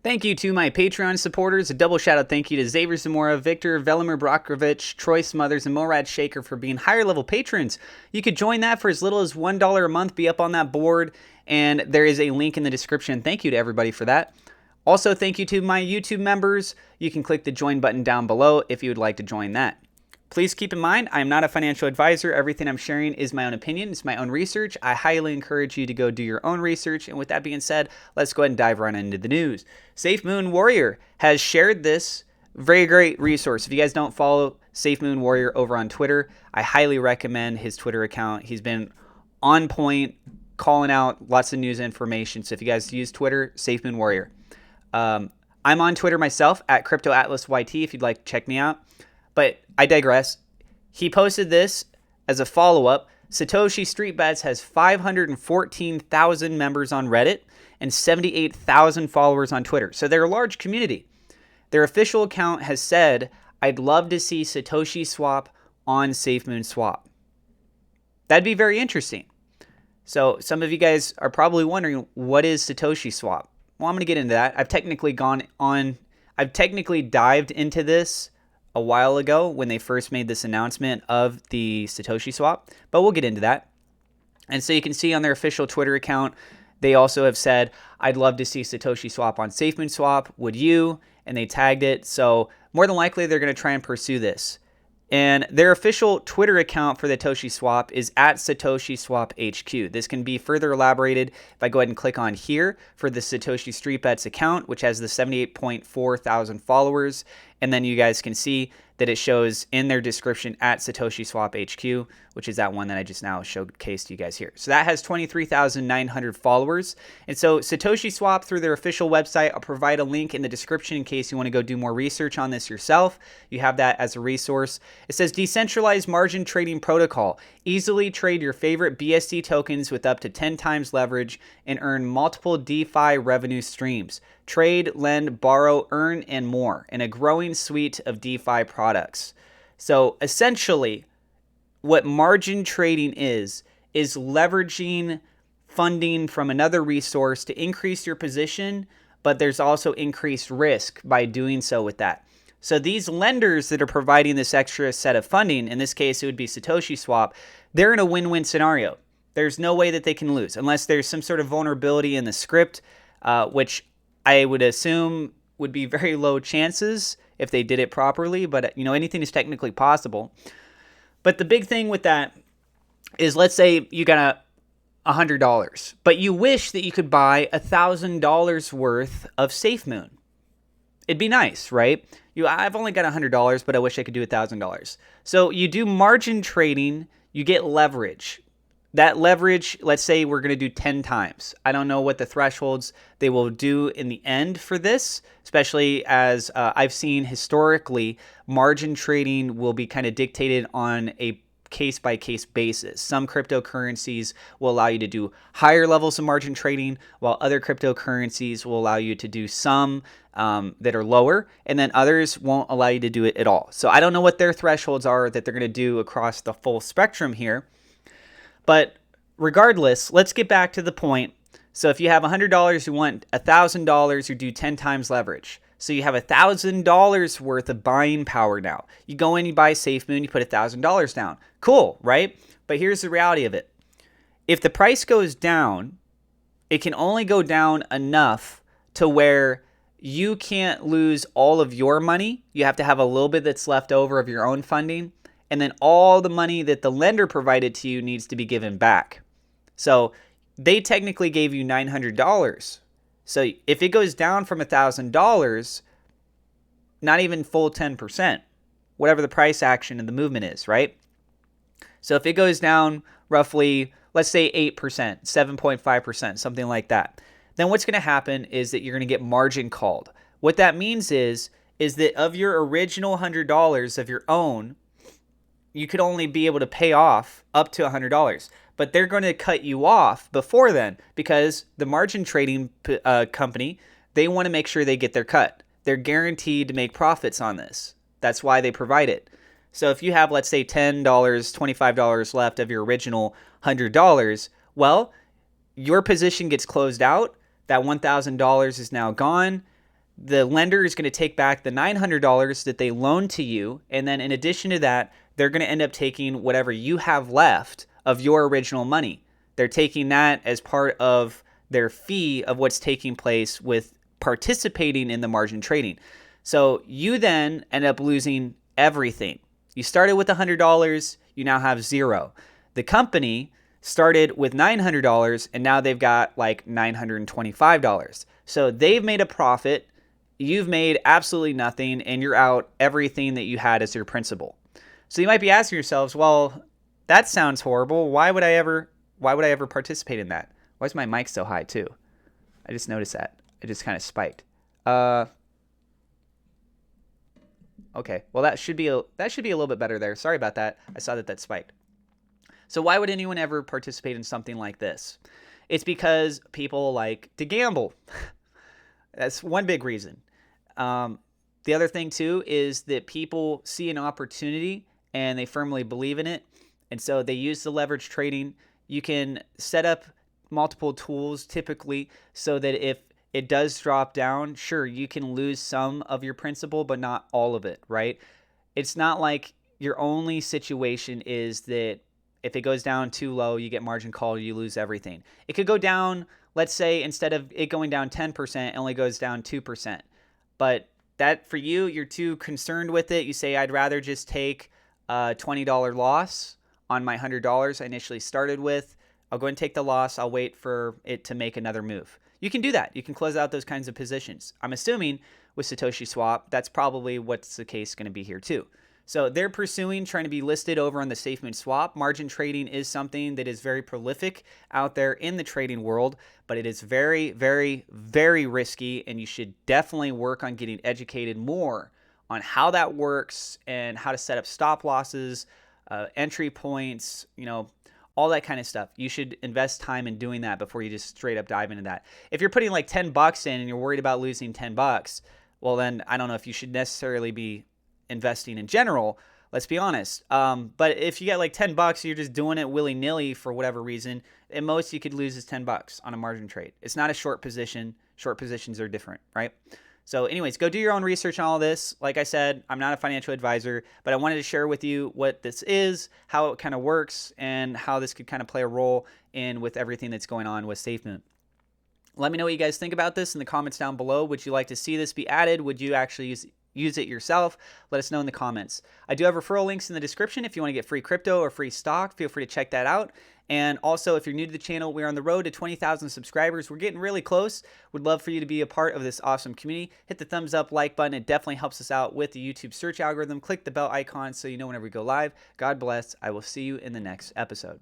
Thank you to my Patreon supporters. A double shout out thank you to Xavier Zamora, Victor, Velimir Brokovich, Troy Smothers, and Morad Shaker for being higher level patrons. You could join that for as little as $1 a month, be up on that board, and there is a link in the description. Thank you to everybody for that. Also, thank you to my YouTube members. You can click the join button down below if you would like to join that. Please keep in mind, I am not a financial advisor. Everything I'm sharing is my own opinion. It's my own research. I highly encourage you to go do your own research. And with that being said, let's go ahead and dive right into the news. SafeMoon Warrior has shared this very great resource. If you guys don't follow SafeMoon Warrior over on Twitter, I highly recommend his Twitter account. He's been on point, calling out lots of news information. So if you guys use Twitter, SafeMoon Warrior. I'm on Twitter myself at CryptoAtlasYT if you'd like to check me out. But I digress. He posted this as a follow-up. Satoshi Street Bets has 514,000 members on Reddit and 78,000 followers on Twitter. So they're a large community. Their official account has said, I'd love to see SatoshiSWAP on SafeMoon SWAP. That'd be very interesting. So some of you guys are probably wondering, what is SatoshiSWAP? Well, I'm going to get into that. I've technically dived into this a while ago when they first made this announcement of the Satoshi swap, but we'll get into that. And so you can see on their official Twitter account, they also have said, I'd love to see Satoshi swap on SafeMoon SWAP. Would you? And they tagged it. So more than likely, they're going to try and pursue this. And their official Twitter account for the Satoshi swap is at SatoshiSWAP HQ. This can be further elaborated if I go ahead and click on here for the Satoshi Street Bets account, which has the 78.4 thousand followers. And then you guys can see that it shows in their description at SatoshiSWAP HQ, which is that one that I just now showcased to you guys here. So that has 23,900 followers. And so SatoshiSWAP, through their official website, I'll provide a link in the description in case you want to go do more research on this yourself. You have that as a resource. It says decentralized margin trading protocol. Easily trade your favorite BSD tokens with up to 10 times leverage and earn multiple DeFi revenue streams. Trade, lend, borrow, earn, and more in a growing suite of DeFi products. So essentially, what margin trading is leveraging funding from another resource to increase your position, but there's also increased risk by doing so with that. So these lenders that are providing this extra set of funding, in this case it would be SatoshiSWAP, they're in a win-win scenario. There's no way that they can lose unless there's some sort of vulnerability in the script, which I would assume would be very low chances if they did it properly, but anything is technically possible. But the big thing with that is, let's say you got $100, but you wish that you could buy $1,000 worth of SafeMoon. It'd be nice, right? I've only got $100, but I wish I could do $1,000. So you do margin trading, you get leverage. That leverage, let's say we're going to do 10 times. I don't know what the thresholds they will do in the end for this, especially as I've seen historically, margin trading will be kind of dictated on a case-by-case basis. Some cryptocurrencies will allow you to do higher levels of margin trading, while other cryptocurrencies will allow you to do some that are lower, and then others won't allow you to do it at all. So I don't know what their thresholds are that they're going to do across the full spectrum here. But regardless, let's get back to the point. So if you have $100, you want $1,000, you do 10 times leverage. So you have $1,000 worth of buying power now. You go in, you buy SafeMoon, you put $1,000 down. Cool, right? But here's the reality of it. If the price goes down, it can only go down enough to where you can't lose all of your money. You have to have a little bit that's left over of your own funding. And then all the money that the lender provided to you needs to be given back. So they technically gave you $900. So if it goes down from $1,000, not even full 10%, whatever the price action and the movement is, right? So if it goes down roughly, let's say 8%, 7.5%, something like that, then what's going to happen is that you're going to get margin called. What that means is that of your original $100 of your own, you could only be able to pay off up to $100. But they're going to cut you off before then because the margin trading company, they want to make sure they get their cut. They're guaranteed to make profits on this. That's why they provide it. So if you have, let's say, $10, $25 left of your original $100, well, your position gets closed out. That $1,000 is now gone. the lender is going to take back the $900 that they loaned to you. And then in addition to that, they're going to end up taking whatever you have left of your original money. They're taking that as part of their fee of what's taking place with participating in the margin trading. So you then end up losing everything. You started with $100, you now have zero. The company started with $900 and now they've got like $925. So they've made a profit, you've made absolutely nothing, and you're out everything that you had as your principal. So you might be asking yourselves, well, that sounds horrible. Why would I ever participate in that? Why is my mic so high too? I just noticed that. It just kind of spiked. Okay, well that should be a little bit better there. Sorry about that. I saw that spiked. So why would anyone ever participate in something like this? It's because people like to gamble. That's one big reason. The other thing too is that people see an opportunity and they firmly believe in it, and so they use the leverage trading. You can set up multiple tools typically so that if it does drop down, sure, you can lose some of your principal, but not all of it, right? It's not like your only situation is that if it goes down too low, you get margin call, you lose everything. It could go down, let's say instead of it going down 10%, it only goes down 2%. But that for you, you're too concerned with it. You say, I'd rather just take a $20 loss on my $100 I initially started with. I'll go and take the loss. I'll wait for it to make another move. You can do that. You can close out those kinds of positions. I'm assuming with SatoshiSWAP, that's probably what's the case going to be here too. So they're pursuing trying to be listed over on the SafeMoon SWAP. Margin trading is something that is very prolific out there in the trading world, but it is very, very, very risky, and you should definitely work on getting educated more on how that works and how to set up stop losses, entry points, all that kind of stuff. You should invest time in doing that before you just straight up dive into that. If you're putting like $10 in and you're worried about losing $10, well then I don't know if you should necessarily be investing in general, let's be honest. But if you get like $10, you're just doing it willy-nilly for whatever reason, at most you could lose is $10 on a margin trade. It's not a short position. Short positions are different, right? So anyways, go do your own research on all this. Like I said, I'm not a financial advisor, but I wanted to share with you what this is, how it kind of works, and how this could kind of play a role in with everything that's going on with SafeMoon. Let me know what you guys think about this in the comments down below. Would you like to see this be added? Would you actually use it yourself? Let us know in the comments. I do have referral links in the description. If you want to get free crypto or free stock, feel free to check that out. And also, if you're new to the channel, we're on the road to 20,000 subscribers. We're getting really close. Would love for you to be a part of this awesome community. Hit the thumbs up, like button. It definitely helps us out with the YouTube search algorithm. Click the bell icon so you know whenever we go live. God bless. I will see you in the next episode.